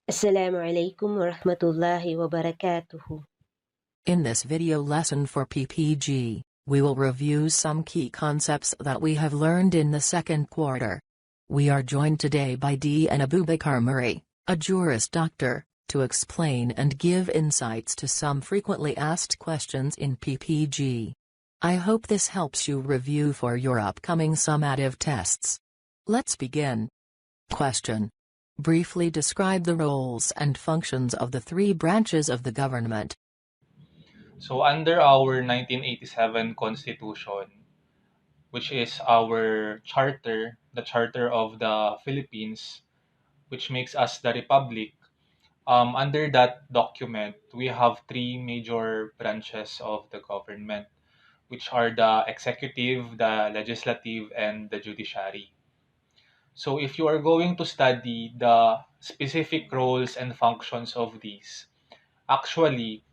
Assalamu alaikum wa rahmatullahi wa barakatuhu. In this video lesson for PPG, we will review some key concepts that we have learned in the second quarter. We are joined today by D.N. Abubakar Murray, a juris doctor, to explain and give insights to some frequently asked questions in PPG. I hope this helps you review for your upcoming summative tests. Let's begin. Question. Briefly describe the roles and functions of the three branches of the government. So under our 1987 Constitution, which is our charter, the Charter of the Philippines, which makes us the Republic, under that document, we have three major branches of the government, which are the executive, the legislative, and the judiciary. So if you are going to study the specific roles and functions of these, actually,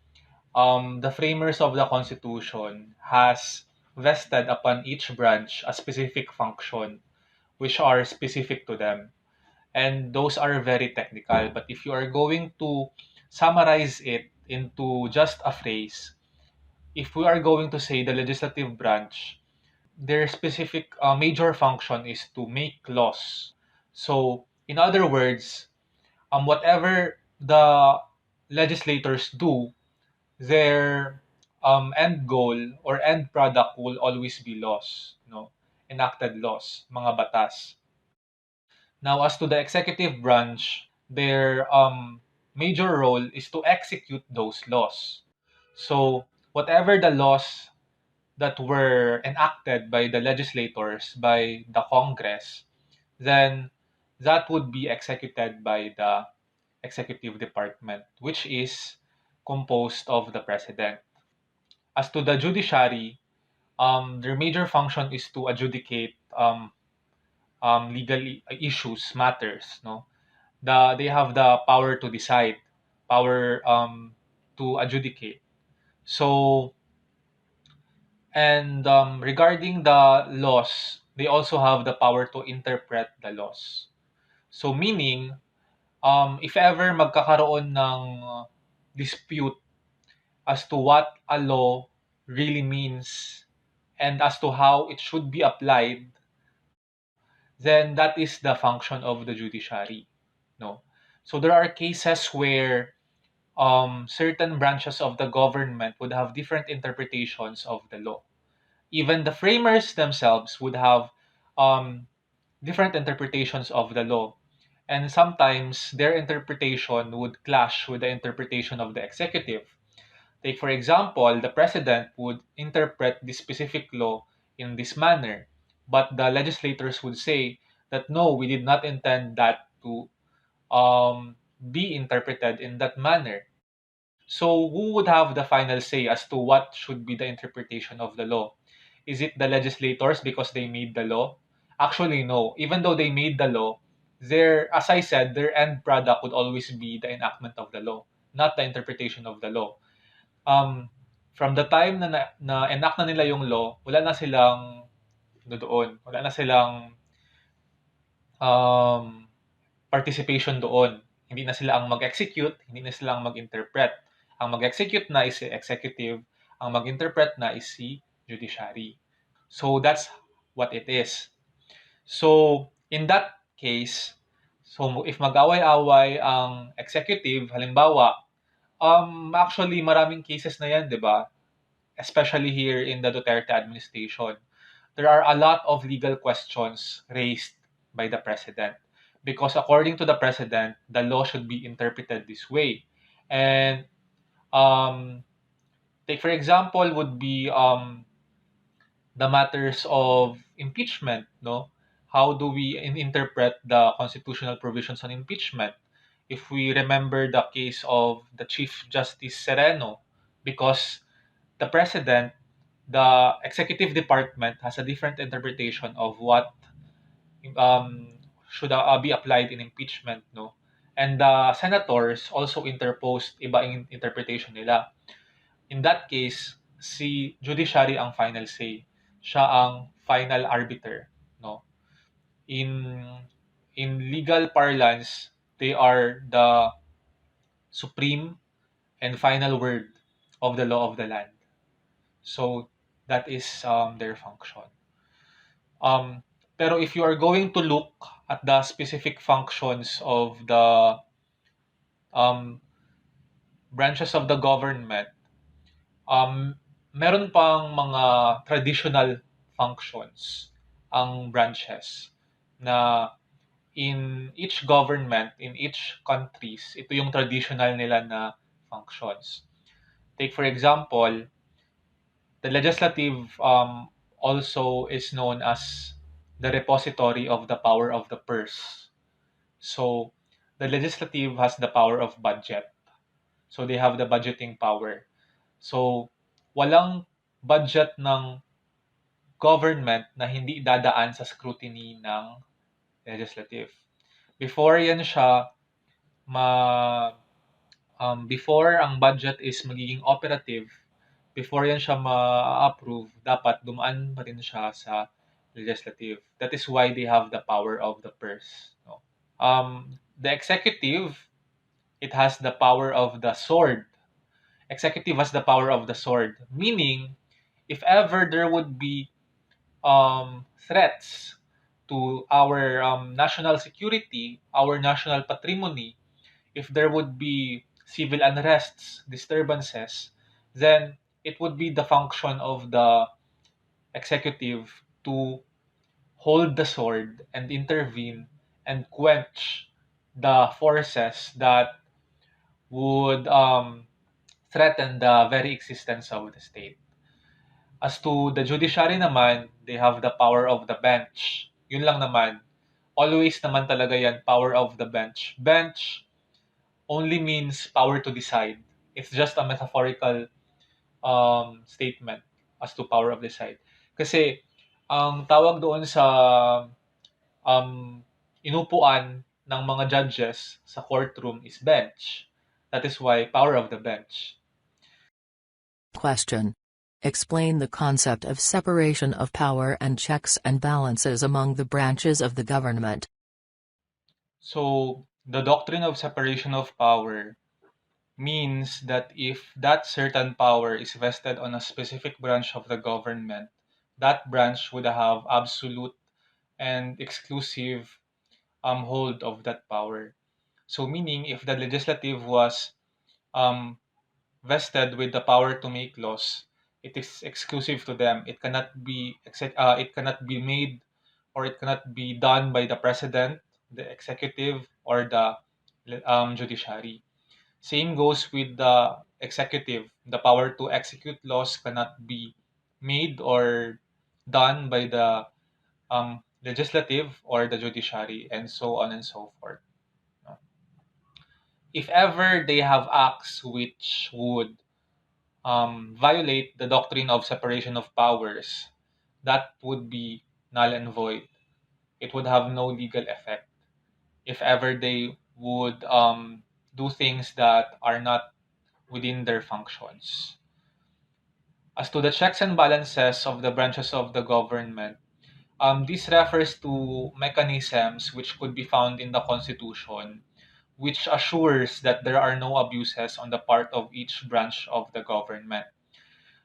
the framers of the Constitution has vested upon each branch a specific function which are specific to them. And those are very technical. But if you are going to summarize it into just a phrase, if we are going to say the legislative branch, their specific major function is to make laws. So, in other words, whatever the legislators do, their end goal or end product will always be laws, enacted laws, mga batas. Now, as to the executive branch, their major role is to execute those laws. So, whatever the laws that were enacted by the legislators, by the Congress, then that would be executed by the executive department, which is composed of the president. As to the judiciary, their major function is to adjudicate legal issues, matters. No, they have the power to decide, power to adjudicate. So, and regarding the laws, they also have the power to interpret the laws. So, meaning, if ever magkakaroon ng dispute as to what a law really means and as to how it should be applied, then that is the function of the judiciary. No, so there are cases where certain branches of the government would have different interpretations of the law. Even the framers themselves would have um, different interpretations of the law. And sometimes their interpretation would clash with the interpretation of the executive. Take, for example, the president would interpret this specific law in this manner, but the legislators would say that no, we did not intend that to be interpreted in that manner. So, who would have the final say as to what should be the interpretation of the law? Is it the legislators because they made the law? Actually, no. Even though they made the law, as I said, their end product would always be the enactment of the law, not the interpretation of the law. From the time na enact na nila yung law, wala na silang doon. Wala na silang um, participation doon. Hindi na sila ang mag-execute, hindi na sila ang mag-interpret. Ang mag-execute na is si executive, ang mag-interpret na is si judiciary. So that's what it is. So in that case, so if mag-away-away ang executive, halimbawa, actually maraming cases na yan, 'di ba? Especially here in the Duterte administration. There are a lot of legal questions raised by the president because according to the president, the law should be interpreted this way. And take for example would be the matters of impeachment, no? How do we interpret the constitutional provisions on impeachment? If we remember the case of the Chief Justice Sereno, because the president, the executive department has a different interpretation of what should be applied in impeachment, no? And the senators also interposed iba yung interpretation nila. In that case, si judiciary ang final say. Siya ang final arbiter, no? In legal parlance, they are the supreme and final word of the law of the land. So that is their function. Pero if you are going to look at the specific functions of the um, branches of the government, um, meron pang mga traditional functions ang branches na in each government, in each countries, ito yung traditional nila na functions. Take for example, the legislative also is known as the repository of the power of the purse. So, the legislative has the power of budget. So, they have the budgeting power. So, walang budget ng government na hindi dadaan sa scrutiny ng legislative. Before yan siya before ang budget is magiging operative, before yan siya ma-approve, dapat dumaan pa rin siya sa legislative. That is why they have the power of the purse. No? The executive, it has the power of the sword. Executive has the power of the sword, meaning if ever there would be threats to our national security, our national patrimony, if there would be civil unrests, disturbances, then it would be the function of the executive to hold the sword and intervene and quench the forces that would threaten the very existence of the state. As to the judiciary naman, they have the power of the bench. Yun lang naman. Always naman talaga yan, power of the bench. Bench only means power to decide. It's just a metaphorical statement as to power of decide. Kasi ang tawag doon sa um, inupuan ng mga judges sa courtroom is bench. That is why power of the bench. Question. Explain the concept of separation of power and checks and balances among the branches of the government. So, the doctrine of separation of power means that if that certain power is vested on a specific branch of the government, that branch would have absolute and exclusive hold of that power. So, meaning if the legislative was um, vested with the power to make laws, it is exclusive to them. It cannot be made or it cannot be done by the president, the executive, or the judiciary. Same goes with the executive. The power to execute laws cannot be made or done by the legislative or the judiciary, and so on and so forth. No? If ever they have acts which would violate the doctrine of separation of powers, that would be null and void. It would have no legal effect if ever they would do things that are not within their functions. As to the checks and balances of the branches of the government, this refers to mechanisms which could be found in the Constitution, which assures that there are no abuses on the part of each branch of the government.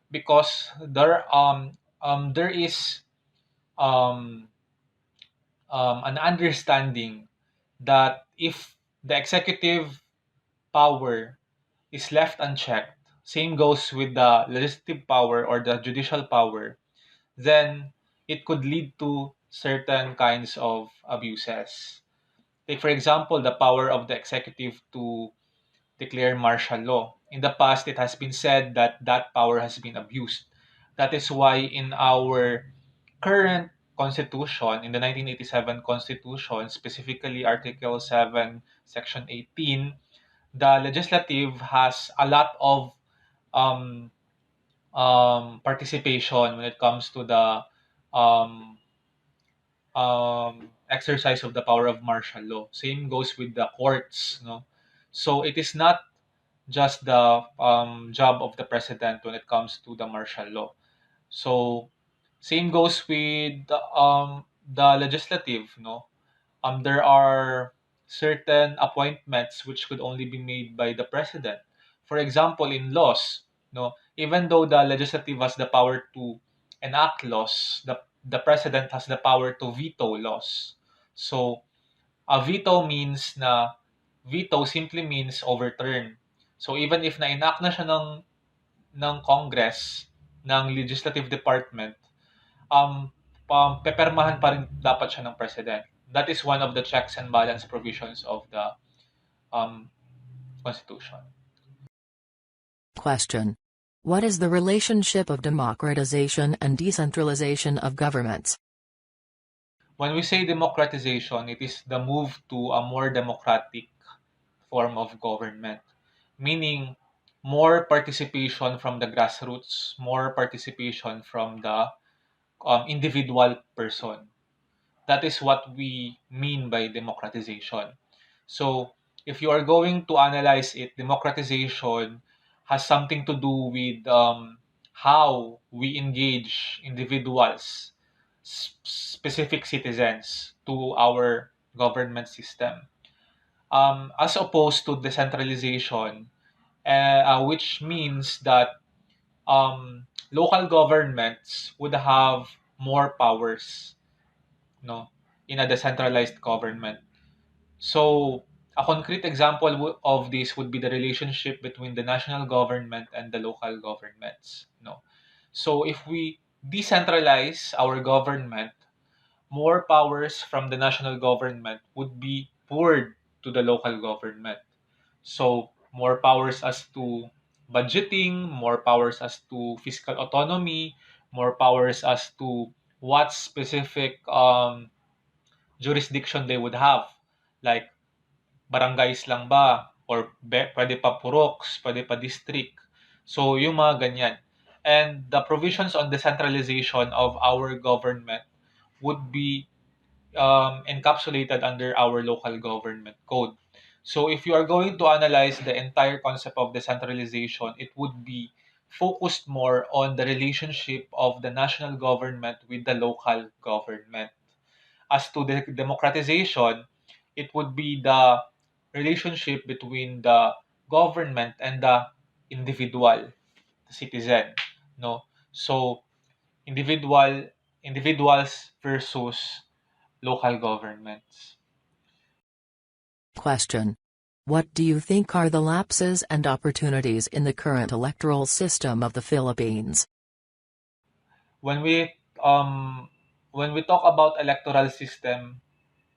Because there is um, an understanding that if the executive power is left unchecked, same goes with the legislative power or the judicial power, then it could lead to certain kinds of abuses. Take, for example, the power of the executive to declare martial law. In the past, it has been said that that power has been abused. That is why in our current constitution, in the 1987 constitution, specifically Article 7, Section 18, the legislative has a lot of um, participation when it comes to the um, exercise of the power of martial law. Same goes with the courts, no? So it is not just the job of the president when it comes to the martial law. So same goes with the legislative, no? There are certain appointments which could only be made by the president. For example, in laws, no, even though the legislative has the power to enact laws, the president has the power to veto laws. So a veto simply means overturn. So even if na-enact na siya ng Congress, ng legislative department, um, pepermahan pa rin dapat siya ng president. That is one of the checks and balance provisions of the um, Constitution. Question. What is the relationship of democratization and decentralization of governments? When we say democratization, it is the move to a more democratic form of government, meaning more participation from the grassroots, more participation from the individual person. That is what we mean by democratization. So, if you are going to analyze it, democratization has something to do with how we engage individuals, specific citizens, to our government system, as opposed to decentralization, which means that local governments would have more powers, no, in a decentralized government. So, a concrete example of this would be the relationship between the national government and the local governments. No, so if we decentralize our government, more powers from the national government would be poured to the local government. So, more powers as to budgeting, more powers as to fiscal autonomy, more powers as to what specific jurisdiction they would have. Like, barangays lang ba? Or pwede pa puroks, pwede pa district. So, yung mga ganyan. And the provisions on decentralization of our government would be encapsulated under our local government code. So, if you are going to analyze the entire concept of decentralization, it would be focused more on the relationship of the national government with the local government. As to the democratization, it would be the relationship between the government and the individual, the citizen. No, so individuals versus local governments. Question. What do you think are the lapses and opportunities in the current electoral system of the Philippines? When we um when we talk about electoral system,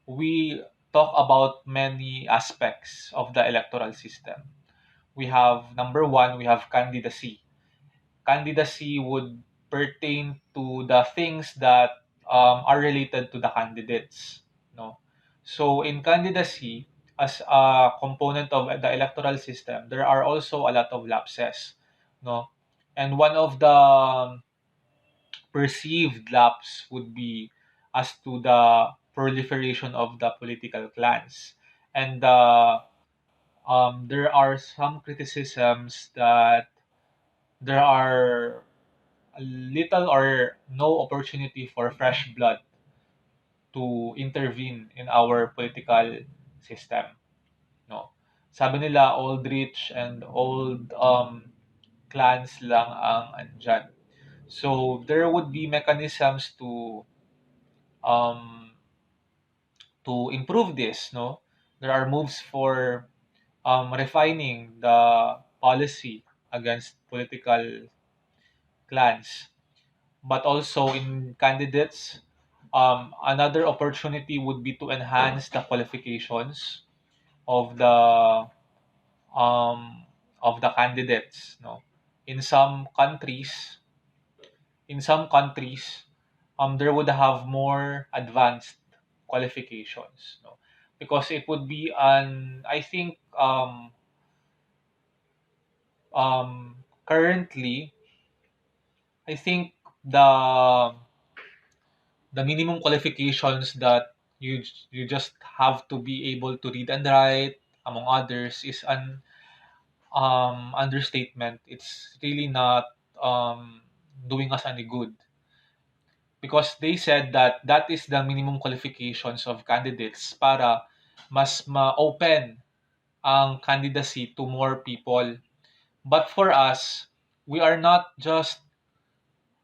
we talk about many aspects of the electoral system. We have number one, we have candidacy. Candidacy would pertain to the things that are related to the candidates. No, so in candidacy, as a component of the electoral system, there are also a lot of lapses. No, and one of the perceived lapse would be as to the proliferation of the political clans. And there are some criticisms that there are little or no opportunity for fresh blood to intervene in our political system. No, sabi nila old rich and old clans lang ang andyan. So there would be mechanisms um, to improve this. No, there are moves for refining the policy against political clans, but also in candidates. Another opportunity would be to enhance the qualifications of um, the candidates. No, in some countries, there would have more advanced qualifications. No, because it would be an I think currently I think the minimum qualifications that you just have to be able to read and write, among others, is an understatement. It's really not doing us any good, because they said that that is the minimum qualifications of candidates para mas ma-open ang candidacy to more people. But for us, we are not just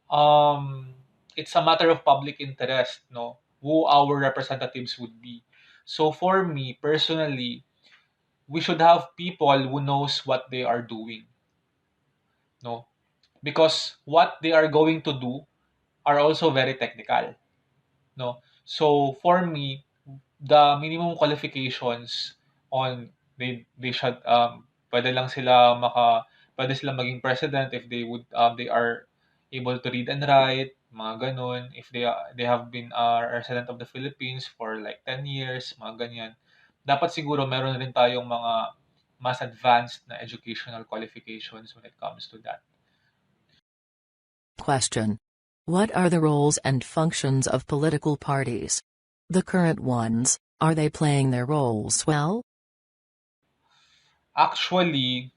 um it's a matter of public interest, no, who our representatives would be. So for me personally, we should have people who knows what they are doing, no, because what they are going to do are also very technical, no. So for me, the minimum qualifications on they should pwede lang sila pwede sila maging president if they are able to read and write, mga ganun. If they have been a resident of the Philippines for like 10 years, mga ganyan. Dapat siguro meron rin tayong mga mas advanced na educational qualifications when it comes to that. Question. What are the roles and functions of political parties? The current ones, are they playing their roles well? Actually,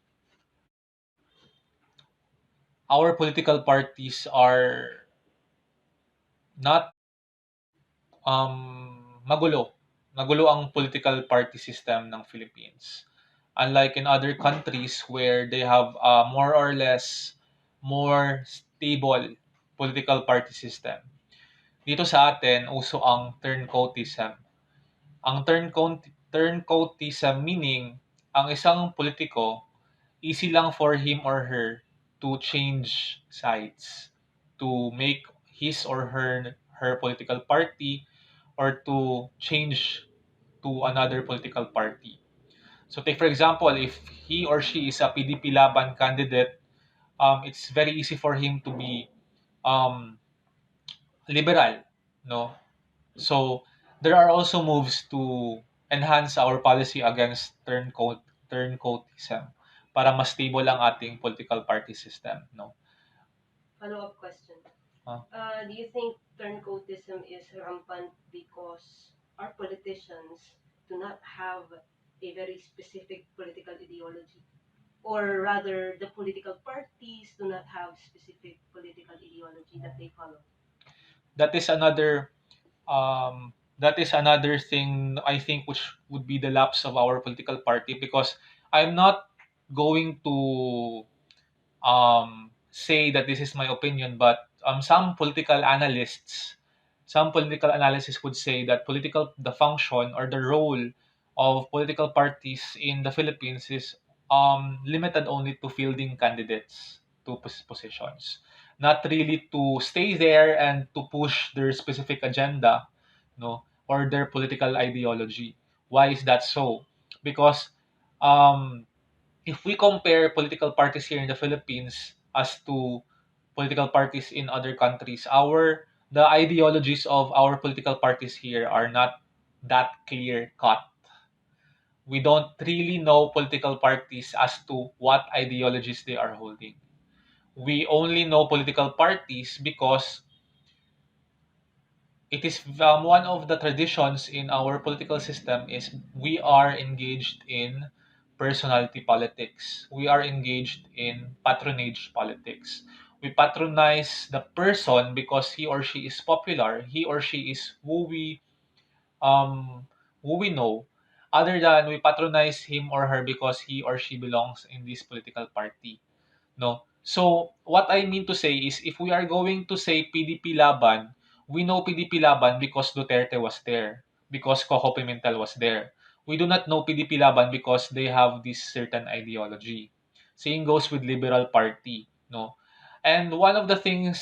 our political parties are not magulo. Magulo ang political party system ng Philippines. Unlike in other countries where they have more or less more stable political party system. Dito sa atin, uso ang turncoatism. Ang turncoatism meaning, ang isang politiko, easy lang for him or her to change sides, to make his or her political party or to change to another political party. So take for example, if he or she is a PDP Laban candidate, it's very easy for him to be um, liberal, no? So there are also moves to enhance our policy against turncoatism para mas stable ang ating political party system, no? Follow-up question. Ah. Do you think turncoatism is rampant because our politicians do not have a very specific political ideology? Or rather, the political parties do not have specific political ideology that they follow? That is another thing I think which would be the lapse of our political party, because I'm not going to say that this is my opinion, but some political analysis would say that the function or the role of political parties in the Philippines is limited only to fielding candidates to positions, not really to stay there and to push their specific agenda, no, or their political ideology. Why is that so? Because um, if we compare political parties here in the Philippines as to political parties in other countries, the ideologies of our political parties here are not that clear cut. We don't really know political parties as to what ideologies they are holding. We only know political parties because it is one of the traditions in our political system is we are engaged in personality politics. We are engaged in patronage politics. We patronize the person because he or she is popular. He or she is um, who we know, other than we patronize him or her because he or she belongs in this political party. No. So what I mean to say is if we are going to say PDP Laban, we know PDP Laban because Duterte was there, because Coco Pimentel was there. We do not know PDP Laban because they have this certain ideology. Same goes with Liberal Party, no. And one of the things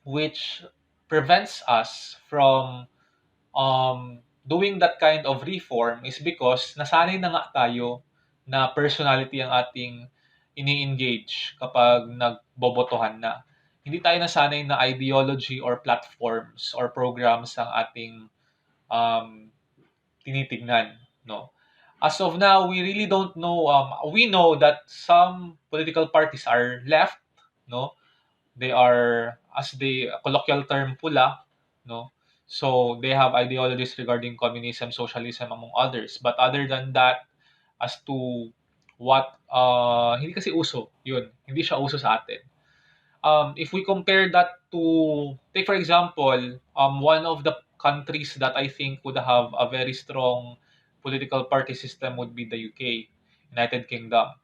which prevents us from doing that kind of reform is because nasanay na nga tayo na personality ang ating ini-engage kapag nagbobotohan na. Hindi tayo nasanay na ideology or platforms or programs ang ating um, tinitignan, no? As of now, we really don't know. We know that some political parties are left, no? They are, as the colloquial term, pula, no? So they have ideologies regarding communism, socialism, among others. But other than that, as to what, hindi kasi uso, yun. Hindi siya uso sa atin. If we compare that to, take for example, one of the countries that I think would have a very strong political party system would be the UK, United Kingdom.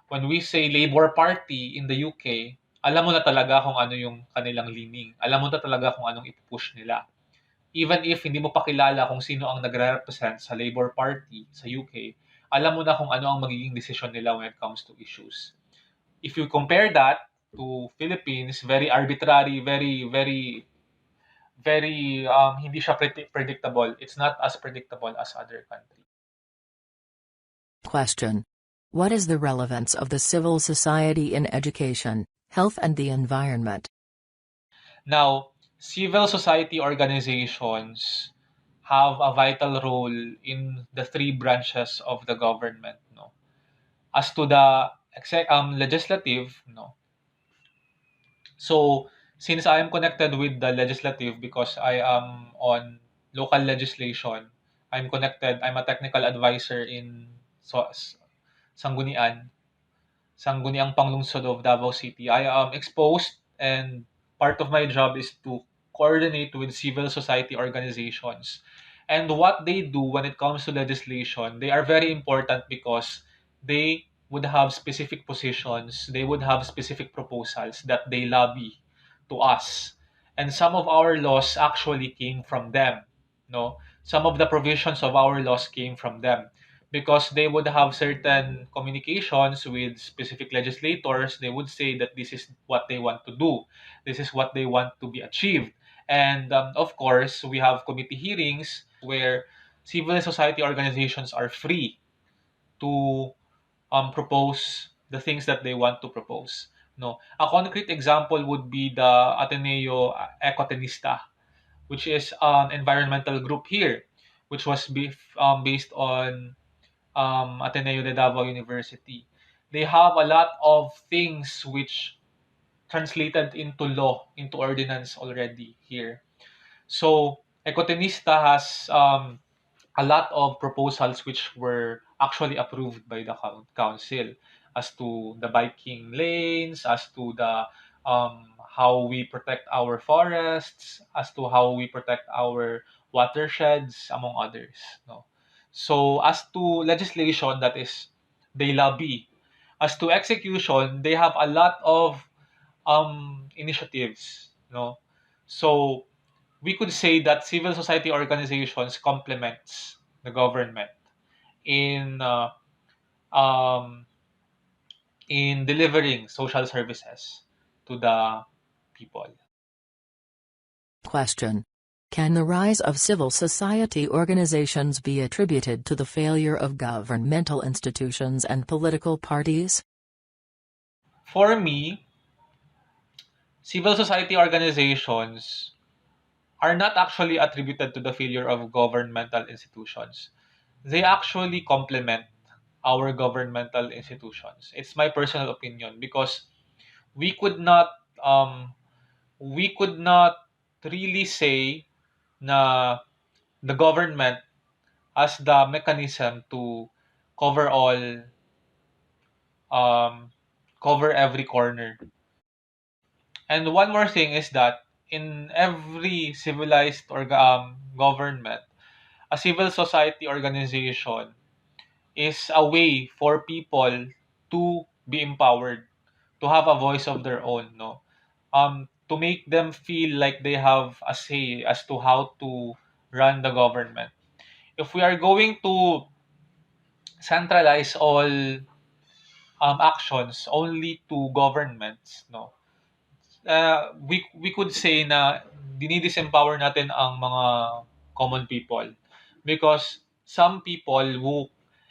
When we say Labour Party in the UK, alam mo na talaga kung ano yung kanilang leaning. Alam mo na talaga kung anong ipupush nila. Even if hindi mo pa kilala kung sino ang nagre-represent sa Labour Party sa UK, alam mo na kung ano ang magiging decision nila when it comes to issues. If you compare that to Philippines, very arbitrary, very hindi siya predictable. It's not as predictable as other countries. Question. What is the relevance of the civil society in education, health and the environment? Now, civil society organizations have a vital role in the three branches of the government. No, as to the legislative, no. So, since I am connected with the legislative because I am on local legislation, I'm connected. I'm a technical advisor in Sangguniang Sangguniang Panglungsod of Davao City. I am exposed, and part of my job is to coordinate with civil society organizations. And what they do when it comes to legislation, they are very important because they would have specific positions, they would have specific proposals that they lobby to us. And some of our laws actually came from them. No, some of the provisions of our laws came from them because they would have certain communications with specific legislators. They would say that this is what they want to do, this is what they want to be achieved. And of course, we have committee hearings where civil society organizations are free to propose the things that they want to propose. No, a concrete example would be the Ateneo Ecotenista, which is an environmental group here, which was based on Ateneo de Davao University. They have a lot of things which translated into law, into ordinance already here. So, Ecotenista has a lot of proposals which were actually approved by the council as to the biking lanes, as to the how we protect our forests, as to how we protect our watersheds, among others. No, so as to legislation, that is, they lobby. As to execution, they have a lot of initiatives. No, so we could say that civil society organizations complements the government in uh, um, in delivering social services to the people. Question. Can the rise of civil society organizations be attributed to the failure of governmental institutions and political parties? For me, civil society organizations are not actually attributed to the failure of governmental institutions. They actually complement our governmental institutions. It's my personal opinion because we could not um, we could not really say na the government has the mechanism to cover all um, cover every corner. And one more thing is that in every civilized government, a civil society organization is a way for people to be empowered, to have a voice of their own, no? To make them feel like they have a say as to how to run the government. If we are going to centralize all actions only to governments, no? We could say na dinidisempower natin ang mga common people because some people who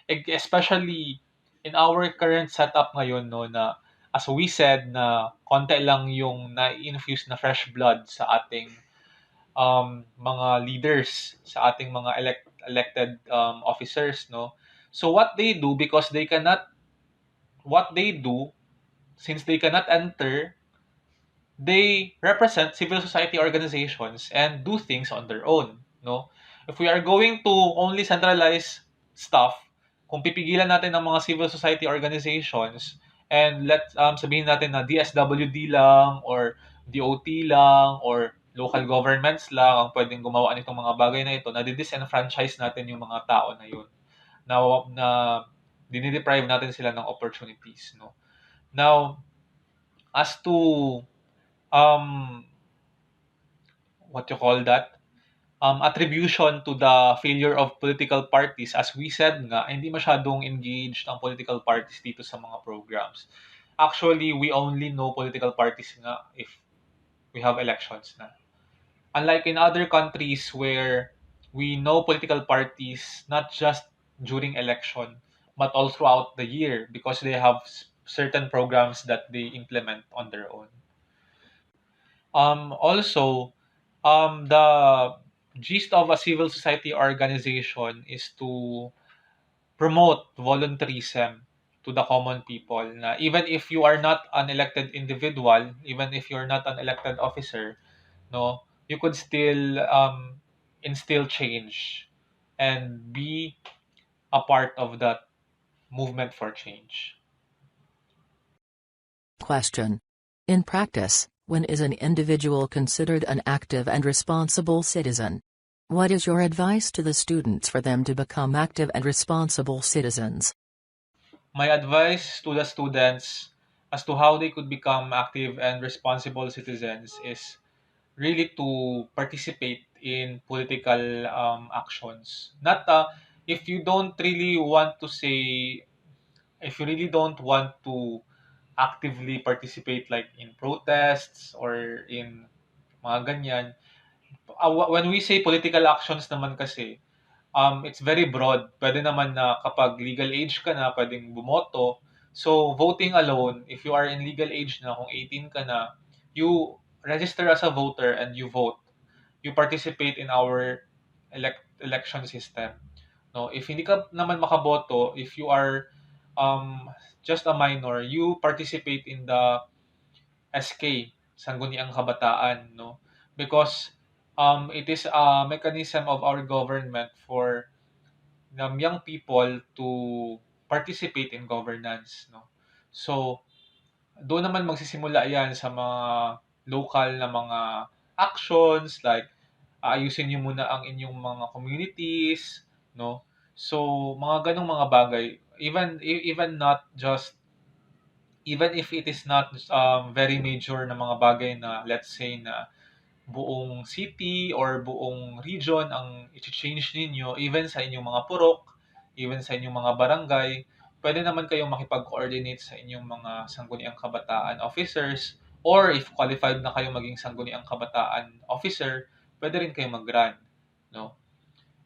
especially in our current setup ngayon, no, na as we said na konti lang yung na-infuse na fresh blood sa ating mga leaders, sa ating mga elected officers, no. So what they do, because they cannot what they do since they cannot enter, they represent civil society organizations and do things on their own, no? If we are going to only centralize stuff, kung pipigilan natin ang mga civil society organizations and sabihin natin na DSWD lang or DOT lang or local governments lang ang pwedeng gumawa nitong mga bagay na ito, nadi-disenfranchise natin yung mga tao na yun. Na dinideprive natin sila ng opportunities, no? Now, as to um what you call that, attribution to the failure of political parties, as we said nga, hindi masyadong engaged ang political parties dito sa mga programs. Actually, we only know political parties nga if we have elections na. Unlike in other countries where we know political parties not just during election, but all throughout the year because they have certain programs that they implement on their own. Also, the gist of a civil society organization is to promote volunteerism to the common people. Na even if you are not an elected individual, even if you're not an elected officer, no, you could still instill change and be a part of that movement for change. Question. In practice, when is an individual considered an active and responsible citizen? What is your advice to the students for them to become active and responsible citizens? My advice to the students as to how they could become active and responsible citizens is really to participate in political actions. Not if you don't really want to say, if you really don't want to actively participate like in protests or in mga ganyan. When we say political actions naman kasi, it's very broad. Pwede naman na kapag legal age ka na, pwedeng bumoto. So, voting alone, if you are in legal age na, kung 18 ka na, you register as a voter and you vote. You participate in our election system. No, if hindi ka naman makaboto, if you are just a minor, you participate in the SK, Sangguniang Kabataan, no? Because it is a mechanism of our government for young people to participate in governance, no? So, doon naman magsisimula yan sa mga local na mga actions like ayusin niyo muna ang inyong mga communities, no? So, mga ganong mga bagay, even not just even if it is not very major na mga bagay na let's say na buong city or buong region ang i-change ninyo, even sa inyong mga purok, even sa inyong mga barangay, pwede naman kayong makipag-coordinate sa inyong mga sangguniang kabataan officers, or if qualified na kayo maging sangguniang kabataan officer, pwede rin kayong mag-run, no?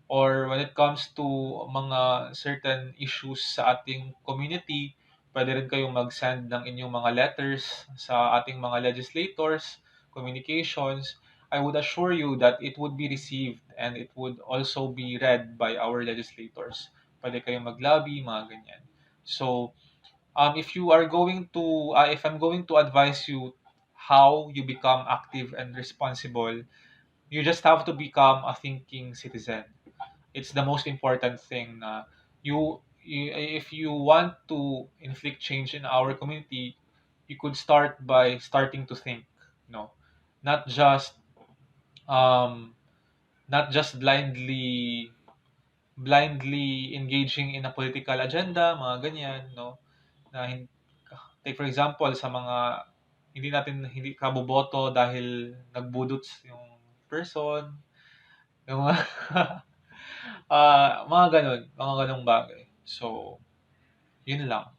Or when it comes to mga certain issues sa ating community, pwede rin kayong mag-send ng inyong mga letters sa ating mga legislators, communications. I would assure you that it would be received and it would also be read by our legislators. Pwede kayong mag-lobby, mga ganyan. So, if I'm going to advise you how you become active and responsible, you just have to become a thinking citizen. It's the most important thing na if you want to inflict change in our community, you could start by starting to think, no, not just um not just blindly engaging in a political agenda, mga ganyan, no, na take for example sa mga hindi ka boboto dahil nagbudots yung person, yung mga mga gano'n, mga gano'ng bagay. So, yun lang.